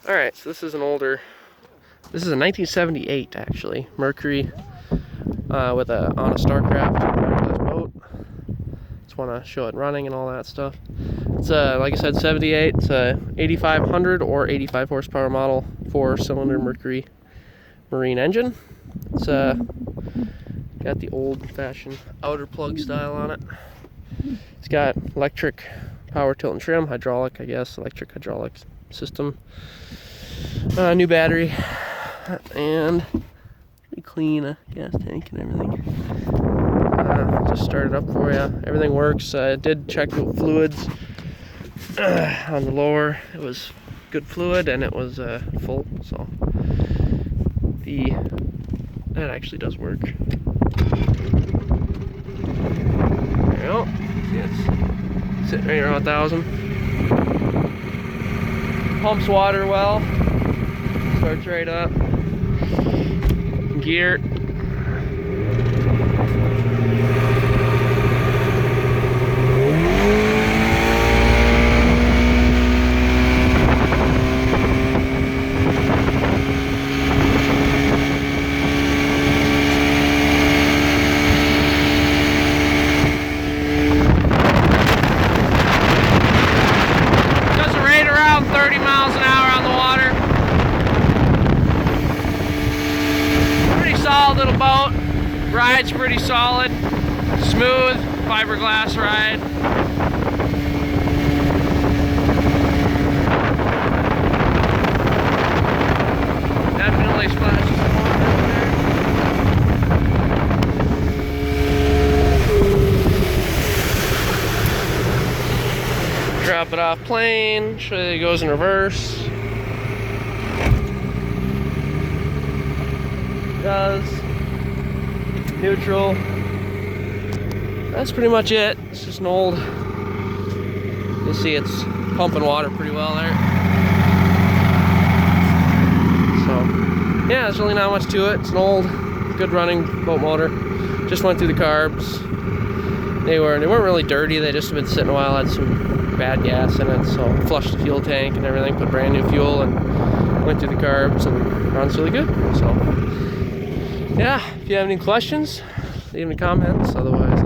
Alright, so this is a 1978 actually, Mercury on a Starcraft fiberglass boat. Just want to show it running and all that stuff. It's like I said, 78. It's a 8500 or 85 horsepower model, 4-cylinder Mercury marine engine. It's got the old-fashioned outer plug style on it. It's got electric power tilt and trim, hydraulic, I guess, electric hydraulic system. New battery, and pretty clean gas tank and everything. Just started up for you. Everything works. I did check the fluids on the lower. It was good fluid and it was full, so that actually does work. There you go. See, it's sitting right around 1,000. Pumps water well. Starts right up. Gear. Does a rate around 30 miles an hour on the water. Solid little boat, ride's pretty solid, smooth, fiberglass ride. Definitely splashes some water there. Drop it off plane, show you it goes in reverse. Does neutral. That's pretty much it. It's just an old, you'll see it's pumping water pretty well there. So yeah, there's really not much to it. It's an old, good running boat motor. Just went through the carbs. They weren't really dirty. They just have been sitting a while. Had some bad gas in it, so flushed the fuel tank and everything. Put brand new fuel and went through the carbs, and runs really good. So yeah, if you have any questions, leave any comments. Otherwise,